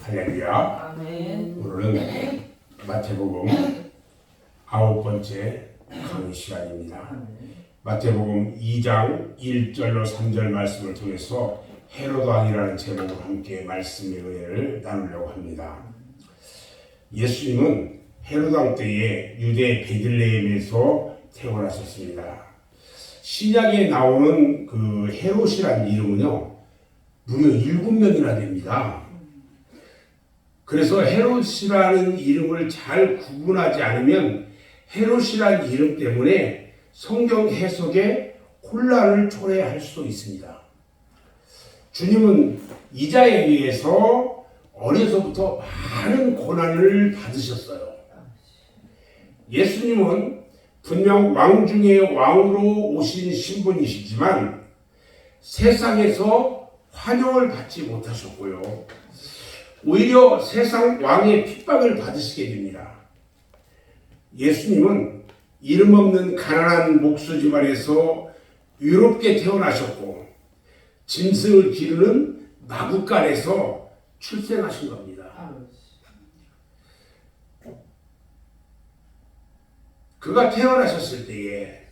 할렐루야. 아멘. 오늘은 마태복음 9번째 강의 시간입니다. 마태복음 2장 1절로 3절 말씀을 통해서 헤롯 왕이라는 제목으로 함께 말씀의 은혜를 나누려고 합니다. 예수님은 헤롯 왕 때에 유대 베들레헴에서 태어나셨습니다. 신약에 나오는 그 헤롯이라는 이름은요, 무려 7명이나 됩니다. 그래서 헤롯이라는 이름을 잘 구분하지 않으면 헤롯이라는 이름 때문에 성경 해석에 혼란을 초래할 수도 있습니다. 주님은 이자에 의해서 어려서부터 많은 고난을 받으셨어요. 예수님은 분명 왕 중에 왕으로 오신 신분이시지만 세상에서 환영을 받지 못하셨고요. 오히려 세상 왕의 핍박을 받으시게 됩니다. 예수님은 이름 없는 가난한 목수 집안에서 유롭게 태어나셨고 짐승을 기르는 마구간에서 출생하신 겁니다. 그가 태어나셨을 때에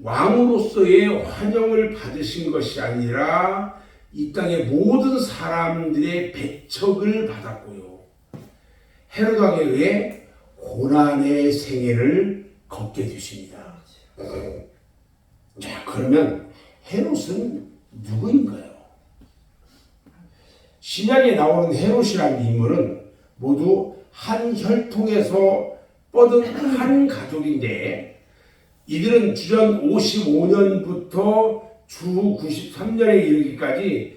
왕으로서의 환영을 받으신 것이 아니라 이 땅의 모든 사람들의 배척을 받았고요. 헤롯 왕에 의해 고난의 생애를 걷게 되십니다. 자, 그러면 헤롯은 누구인가요? 신약에 나오는 헤롯이라는 인물은 모두 한 혈통에서 뻗은 한 가족인데 이들은 주전 55년부터 주 93년에 이르기까지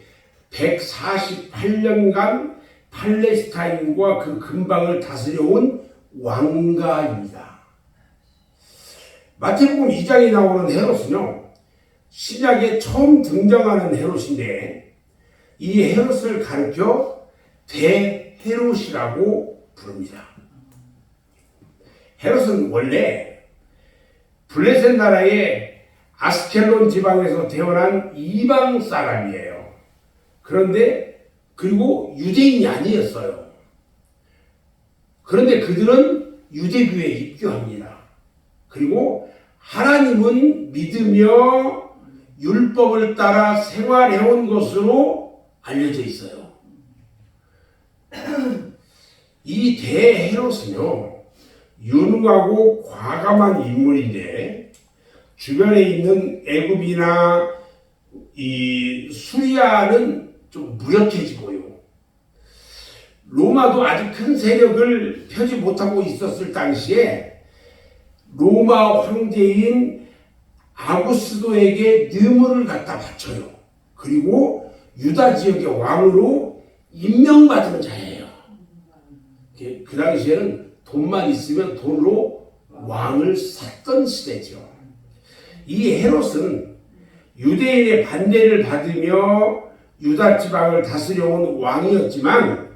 148년간 팔레스타인과 그 근방을 다스려온 왕가입니다. 마태복음 2장에 나오는 헤롯은요, 신약에 처음 등장하는 헤롯인데 이 헤롯을 가리켜 대헤롯이라고 부릅니다. 헤롯은 원래 블레셋 나라의 아스켈론 지방에서 태어난 이방 사람이에요. 그런데 그리고 유대인이 아니었어요. 그런데 그들은 유대교에 입교합니다. 그리고 하나님은 믿으며 율법을 따라 생활해온 것으로 알려져 있어요. 이 대헤롯은요, 유능하고 과감한 인물인데 주변에 있는 애굽이나 이 수리아는 좀 무력해지고요. 로마도 아직 큰 세력을 펴지 못하고 있었을 당시에 로마 황제인 아구스도에게 뇌물을 갖다 바쳐요. 그리고 유다 지역의 왕으로 임명받은 자예요. 그 당시에는 돈만 있으면 돈으로 왕을 샀던 시대죠. 이 헤롯은 유대인의 반대를 받으며 유다 지방을 다스려온 왕이었지만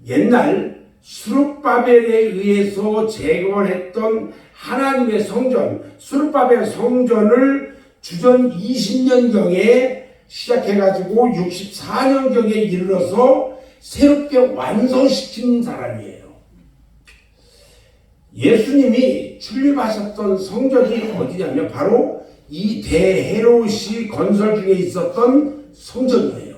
옛날 수룹바벨에 의해서 재건했던 하나님의 성전, 수룹바벨 성전을 주전 20년경에 시작해가지고 64년경에 이르러서 새롭게 완성시킨 사람이에요. 예수님이 출립하셨던 성전이 어디냐면 바로 이 대헤롯이 건설 중에 있었던 성전이에요.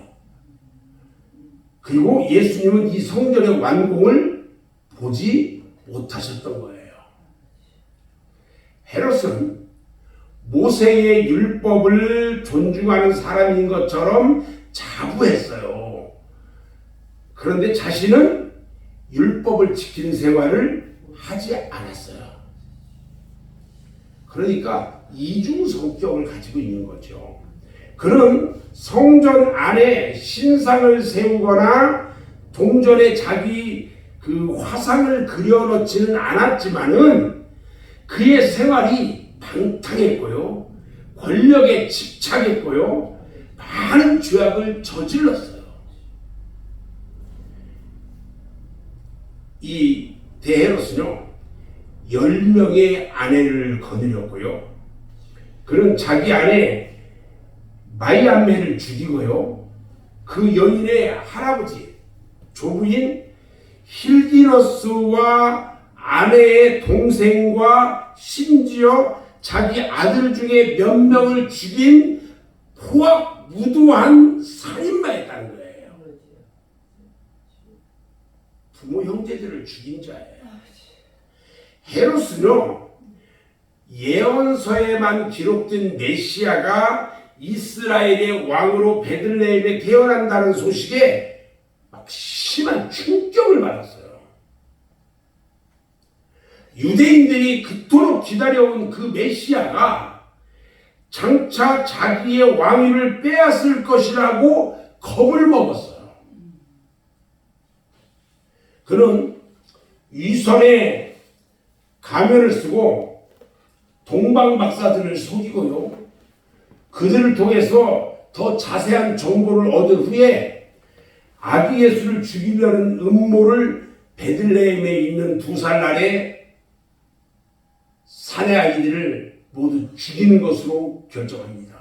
그리고 예수님은 이 성전의 완공을 보지 못하셨던 거예요. 헤롯은 모세의 율법을 존중하는 사람인 것처럼 자부했어요. 그런데 자신은 율법을 지키는 생활을 하지 않았어요. 그러니까 이중 성격을 가지고 있는 거죠. 그는 성전 안에 신상을 세우거나 동전에 자기 그 화상을 그려놓지는 않았지만은 그의 생활이 방탕했고요, 권력에 집착했고요, 많은 죄악을 저질렀어요. 이 대헤롯은요, 10명의 아내를 거느렸고요. 그는 자기 아내 마이암멜을 죽이고요. 그 여인의 할아버지 조부인 힐기너스와 아내의 동생과 심지어 자기 아들 중에 몇 명을 죽인 포악 무도한 살인마였다는 거예요. 부모 형제들을 죽인 자예요. 헤롯은요, 예언서에만 기록된 메시아가 이스라엘의 왕으로 베들레헴에 태어난다는 소식에 막 심한 충격을 받았어요. 유대인들이 그토록 기다려온 그 메시아가 장차 자기의 왕위를 빼앗을 것이라고 겁을 먹었어요. 그는 위선의 가면을 쓰고 동방박사들을 속이고요, 그들을 통해서 더 자세한 정보를 얻은 후에 아기 예수를 죽이려는 음모를 베들레헴에 있는 2살 날에 사내 아이들을 모두 죽이는 것으로 결정합니다.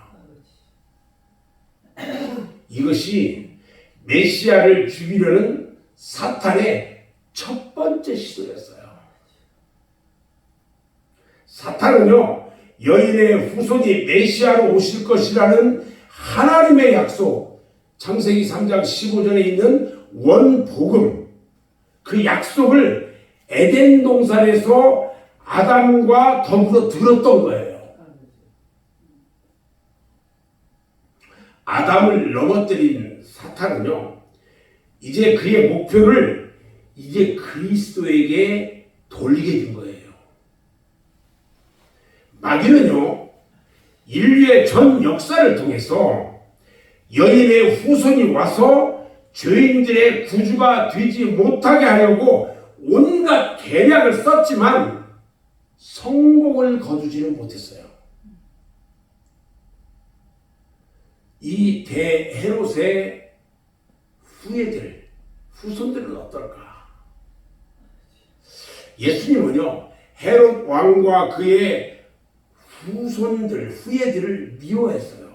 이것이 메시아를 죽이려는 사탄의 첫 번째 시도였어요. 사탄은요, 여인의 후손이 메시아로 오실 것이라는 하나님의 약속, 창세기 3장 15절에 있는 원복음, 그 약속을 에덴 동산에서 아담과 더불어 들었던 거예요. 아담을 넘어뜨린 사탄은요, 이제 그의 목표를 이제 그리스도에게 돌리게 된 거예요. 마귀는요, 인류의 전 역사를 통해서 여인의 후손이 와서 죄인들의 구주가 되지 못하게 하려고 온갖 계략을 썼지만 성공을 거두지는 못했어요. 이 대헤롯의 후손들은 어떨까? 예수님은요, 헤롯 왕과 그의 후예들을 미워했어요.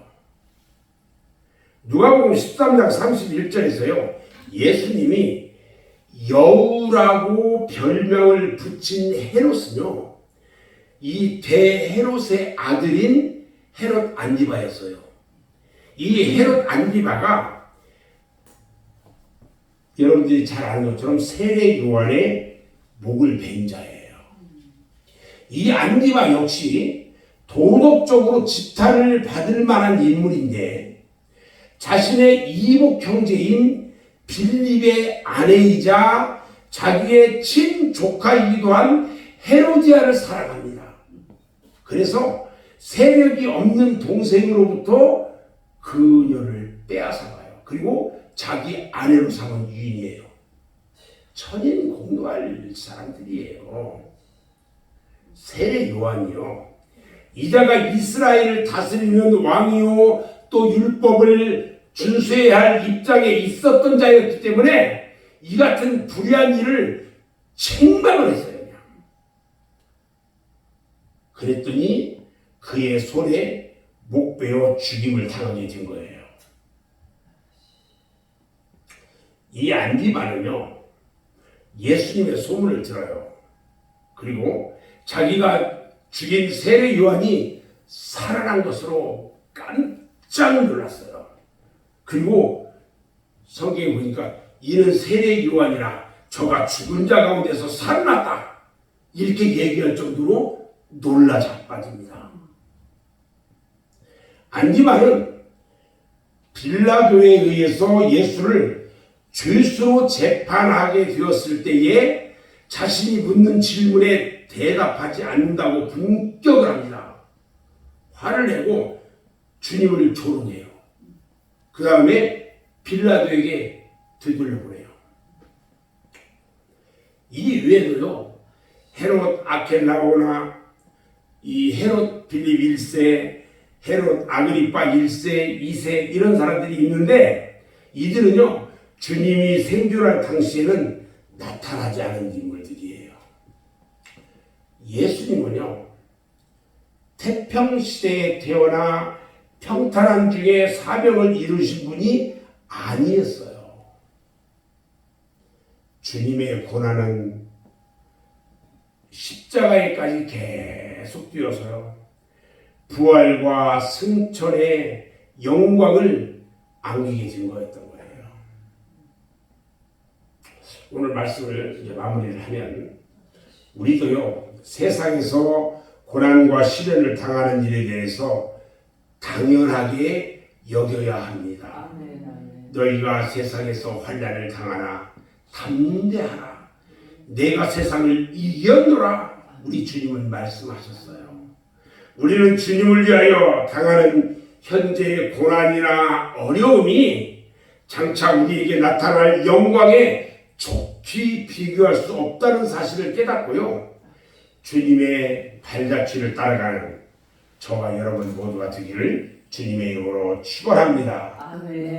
누가복음 13장 31절에서요, 예수님이 여우라고 별명을 붙인 헤롯은요, 이 대헤롯의 아들인 헤롯 안디바였어요. 이 헤롯 안디바가 여러분들이 잘 아는 것처럼 세례 요한의 목을 벤 자예요. 이 안디바 역시 도덕적으로 지탄을 받을 만한 인물인데, 자신의 이복 형제인 빌립의 아내이자 자기의 친조카이기도 한 헤로디아를 사랑합니다. 그래서 세력이 없는 동생으로부터 그녀를 빼앗아가요. 그리고 자기 아내로 삼은 유인이에요. 천인공노할 사람들이에요. 세례 요한이요, 이자가 이스라엘을 다스리는 왕이요 또 율법을 준수해야 할 입장에 있었던 자였기 때문에 이 같은 불의한 일을 책망을 했어요. 그냥. 그랬더니 그의 손에 목 베어 죽임을 당하게 된 거예요. 이 안디바는요, 예수님의 소문을 들어요. 그리고 자기가 죽인 세례 요한이 살아난 것으로 깜짝 놀랐어요. 그리고 성경에 보니까 이는 세례 요한이라 저가 죽은 자 가운데서 살아났다, 이렇게 얘기할 정도로 놀라 자빠집니다. 안디바는 빌라도에 의해서 예수를 죄수로 재판하게 되었을 때에 자신이 묻는 질문에 대답하지 않는다고 분격을 합니다. 화를 내고 주님을 조롱해요. 그 다음에 빌라도에게 되돌려보내요. 이 외에도요, 헤롯 아켈라오나, 이 헤롯 빌립 1세, 헤롯 아그리파 1세, 2세 이런 사람들이 있는데, 이들은요, 주님이 생존할 당시에는 나타나지 않은 인물들이에요. 예수님은요, 태평시대에 태어나 평탄한 중에 사명을 이루신 분이 아니었어요. 주님의 고난은 십자가에까지 계속 뛰어서요. 부활과 승천의 영광을 안기게 된 거였던 거예요. 오늘 말씀을 이제 마무리를 하면 우리도요 세상에서 고난과 시련을 당하는 일에 대해서 당연하게 여겨야 합니다. 너희가 세상에서 환난을 당하나 담대하라. 내가 세상을 이겼노라. 우리 주님은 말씀하셨어요. 우리는 주님을 위하여 당하는 현재의 고난이나 어려움이 장차 우리에게 나타날 영광에 좋게 비교할 수 없다는 사실을 깨닫고요. 주님의 발자취를 따라가는 저와 여러분 모두가 되기를 주님의 이름으로 축원합니다. 아멘.